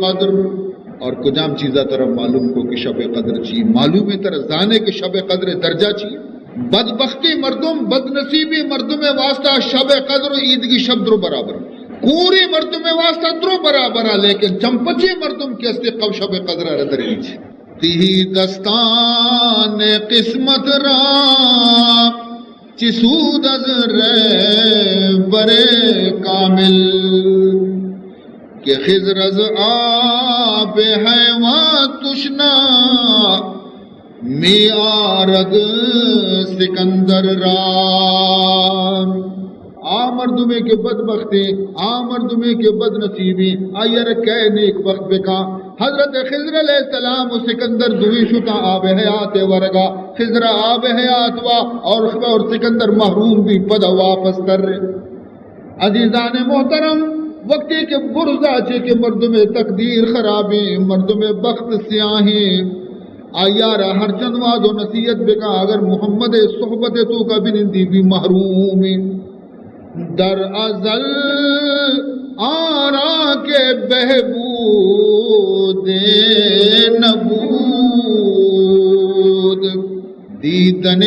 قدر اور کجام چیزا طرف معلوم کو کہ شب قدر چی معلوم طرح زانے کہ شب قدر درجہ چی بدبختی مردم بدنصیبی مردم واسطہ شب قدر و عید کی شب درو برابر پوری مردم واسطہ درو برابر لیکن چمپچی مردم کے استے قب شب قدر ردری چی تیہی دستان قسمت را چی سود از برے کامل کہ خضر از آب حیوان تشنا می آرد سکندر را مردمے کے بدبختی مردمے کے بد نصیبی آئیر کہہ نیک وقت بکا حضرت خضر علیہ السلام و سکندر دوی شتا آب حیات ورگا خضر آب حیات وا اور سکندر محروم بھی پدا واپس کر رہے عزیزان محترم وقتی کے برزا چھے کہ مردم تقدیر خرابی مردم بخت سیاہی آیارا ہر چند وعد و نصیحت بکا اگر محمد صحبت تو کا بنندی بھی محرومی در ازل آرا کے بہبود نبود دیدن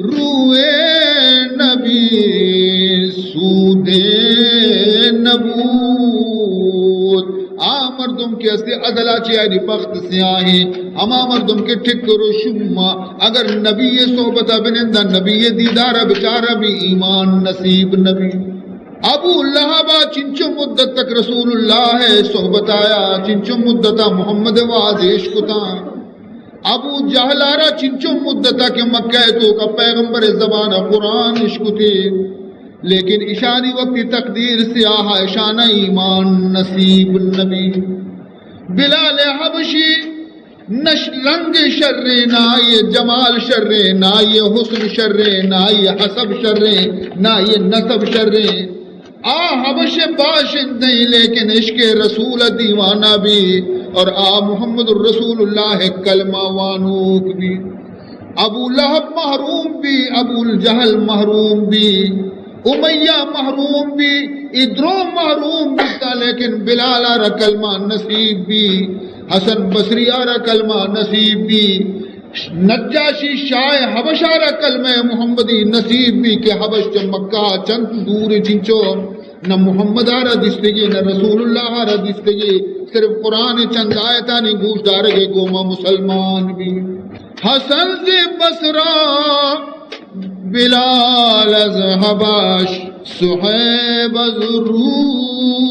روئے نبی سود نبود مردم کے اسے ادلا چیانی بخت سیاہی اما مردم کے ٹھکر و شما اگر نبی صحبت بنندہ نبی دیدارہ بچارہ بھی ایمان نصیب نبی ابو لہبا چنچو مدت تک رسول اللہ ہے صحبت آیا چنچو مدتا محمد واضح کتا ابو جہلارا چنچو مدتا کہ مکہ تو کا پیغمبر زبان قرآن عشقتی لیکن اشانی وقتی تقدیر سیاہ اشانہ ایمان نصیب نبی بلال حبشی نش رنگ شر نہ یہ جمال شر نہ یہ حسن شر نہ یہ حسب شر نہ یہ نسب شر حبش باشند نہیں لیکن عشق رسول دیوانہ بھی اور محمد الرسول اللہ کلمہ وانوک بھی ابو لہب محروم بھی ابو الجہل محروم بھی امیہ محروم بھی ادرو محروم بھی تھا لیکن بلال آرہ کلمہ نصیب بھی حسن بصری آرہ کلمہ نصیب بھی نجاشی شاہ حبش آرہ کلمہ محمدی نصیب بھی کہ حبش جب مکہ چند دور چنچو نہ محمد آرہ دستگی نہ رسول اللہ آرہ دستگی صرف قرآن چند آیتانی گوش دارے گے گوما مسلمان بھی حسن سے بصرہ بلال از حبش صحیب از روم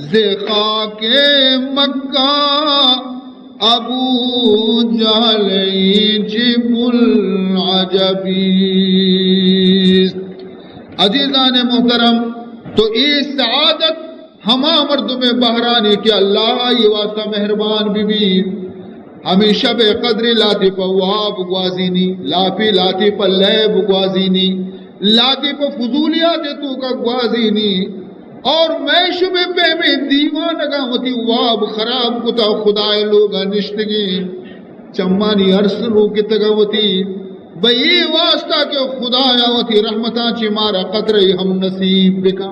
ز خاک مکہ ابو جہل جب العجبی عزیزان محترم تو اس سعادت ہما مردم بحرانی کہ اللہ یہ واسطہ مہربان بھی ہمیشہ بے قدر لاتی پا واب گوازینی لاپی لاتی پا لیب گوازینی لاتی پا فضولیات تو کا گوازینی اور میں شبہ پہ میں دیوان اگا ہوتی واب خراب کتا خدای لوگا نشتگی چمانی عرص روکتا ہوتی بئی واسطہ کہ خدایا ہوتی رحمتاں چی مارا قدر ہم نصیب بکا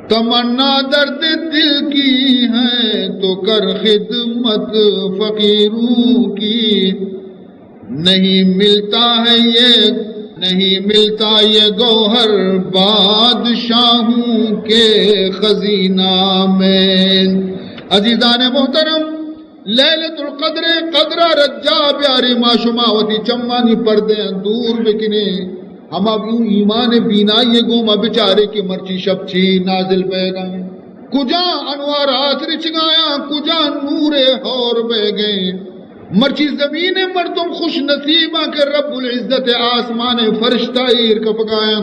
تمنا درد دل کی ہے تو کر خدمت فقیروں کی نہیں ملتا یہ گوہر بادشاہوں کے خزینہ میں عزیزان محترم لیلت القدر قدرہ رجا پیاری معشماوتی چمانی پردے دور بکنے ہم اب یوں ایمان بینائی گوما بچارے کی مرچی شبچی نازل بیگا کجا انوارات رچ گایا کجا نور ہور بے گئے مرچی زمین مردم خوش نصیبہ کے رب العزت آسمان فرشتہ ایر کپگایا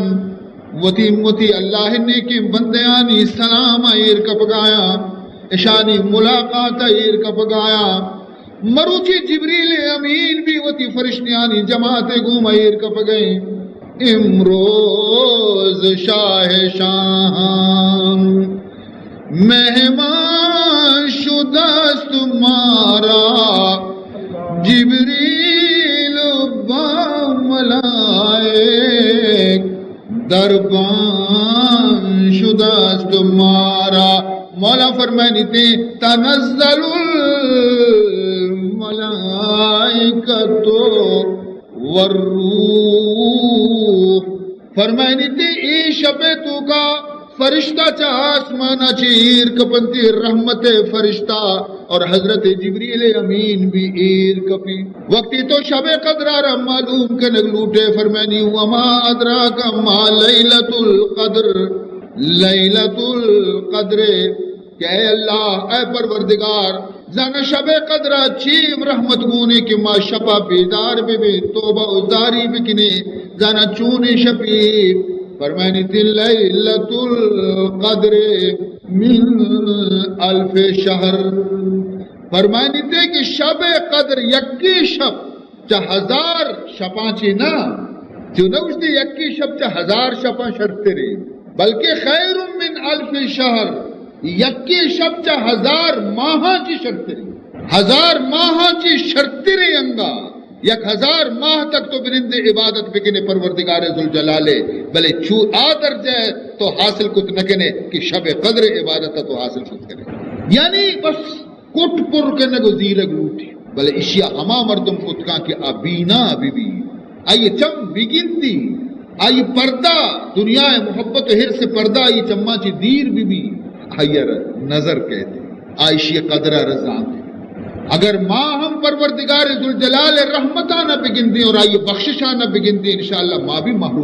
وتی اللہ نے کی بندیانی سلام ایر کپگایا اشانی ملاقات ایر کپگایا مروچی جبریل امین بھی وتی فرشتیانی جماعت گوما ایر کپگئے امروز شاہ شاہاں مہمان شدست تمہارا جبریل با ملائک دربان شدہ تمہارا مولا فرمانی تے تنزل الملائکۃ والروح فرمانی تے ای شب تو کا فرشتہ چا آسمانا چیر کپنتی رحمت فرشتہ اور حضرت جبریل امین بھی ایر کپی وقتی تو شب قدر آرہ معلوم کے نگلوٹے فرمانی وما ادراک ما لیلۃ القدر لیلۃ القدر کہ اے اللہ اے پروردگار زانا شب قدر چیم رحمت گونے کی ما شپا بیدار بے توبہ ازاری بکنے زانا چونے شپی فرمانی تھی لیلۃ القدر من الف شہر فرمانی تھی کہ شب قدر یکی شب چا ہزار شپانچی نا جو نوشتی یکی شب چا ہزار شپاں شرطے رہی بلکہ خیر من الف شہر یکی شب چا ہزار ماہاں چی شرطے رہی ہزار ماہاں چی شرطے رہی انگا یک ہزار ماہ تک تو برند عبادت بکنے پروردگار ذوالجلالے بلے چھو آدر جائے تو حاصل کت نکنے کہ شب قدر عبادت تو حاصل کت کرے یعنی بس کٹ پر کرنے کو زیرگ لوٹی بلے اشیاء ہما مردم کتکاں کی ابینا بی بی آئی چم بگنتی آئی پردہ دنیا محبت و حرص پردہ آئی چمہ چی دیر بی بی آئی نظر کہتے آئی اشیاء قدرہ رضا دے اگر ماں ہم پروردگار ذوالجلال رحمتہ نہ بگن دیں اور آئیے بخششہ نہ بگن دیں انشاءاللہ ماں بھی محروم